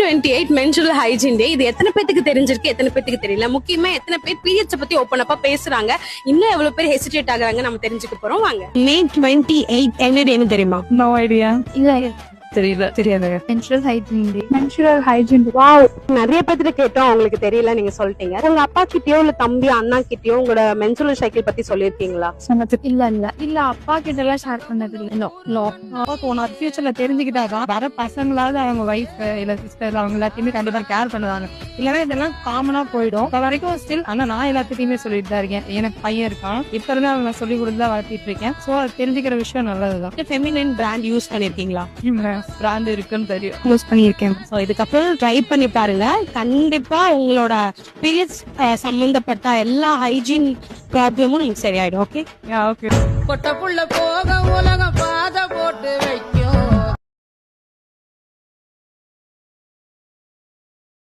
May 28 menstrual hygiene டே. இது எத்தனை பேத்துக்கு தெரிஞ்சிருக்கு, எத்தனை பேத்துக்கு தெரியல. முக்கியமா எத்தனை பேர் பீரியட்ஸ் பத்தி ஓப்பன் அப்பா பேசுறாங்க, இன்னும் எவ்வளவு பேர் ஹெசிடேட் ஆகுறாங்க நம்ம தெரிஞ்சுக்க போறோம். வாங்க. May 28 என்ன டேன்னு தெரியுமா? No idea. இல்ல தெரியாது. Menstrual hygiene day. Menstrual hygiene. Wow, நிறைய பேர்கிட்ட கேட்டோம், உங்களுக்கு தெரியல, நீங்க சொல்லிட்டீங்க. உங்க அப்பா கிட்டயோ இல்ல தம்பி அண்ணா கிட்டயோ உங்களோட மென்சுரல் சைக்கிள் பத்தி சொல்லிருக்கீங்களா? இல்ல அப்பா கிட்ட எல்லாம் ஷேர் பண்ணது இல்ல. அப்பாக்கு ஃபியூச்சர்ல தெரிஞ்சுக்கிட்டாதான் வர பசங்களாவது அவங்க வைஃப் இல்ல சிஸ்டர் அவங்க எல்லாத்தையுமே கண்டிப்பா கேர் பண்ணுவாங்க. இல்லன்னா இதெல்லாம் காமனா போயிடும். இப்ப வரைக்கும் ஸ்டில் ஆனா நான் எல்லாத்துக்குமே சொல்லிட்டு தான் இருக்கேன். எனக்கு பையன் இருக்கான், இப்ப இருந்து அவங்க சொல்லி கொடுத்து வளர்த்திட்டு இருக்கேன். சோ அது தெரிஞ்சுக்கிற விஷயம் நல்லதுதான். ஃபெமினின் பிராண்ட் யூஸ் பண்ணிருக்கீங்களா? பிராண்ட் இருக்குன்னு தெரியும், யூஸ் பண்ணியிருக்கேன். ஸோ இதுக்கப்புறம் ட்ரை பண்ணி பாருங்க. கண்டிப்பா உங்களோட பீரியட்ஸ் சம்பந்தப்பட்ட எல்லா ஹைஜீன் ப்ராப்ளமும் நீங்க சரியாயிடும். Okay okay. பொட்ட புள்ள போக உலகம்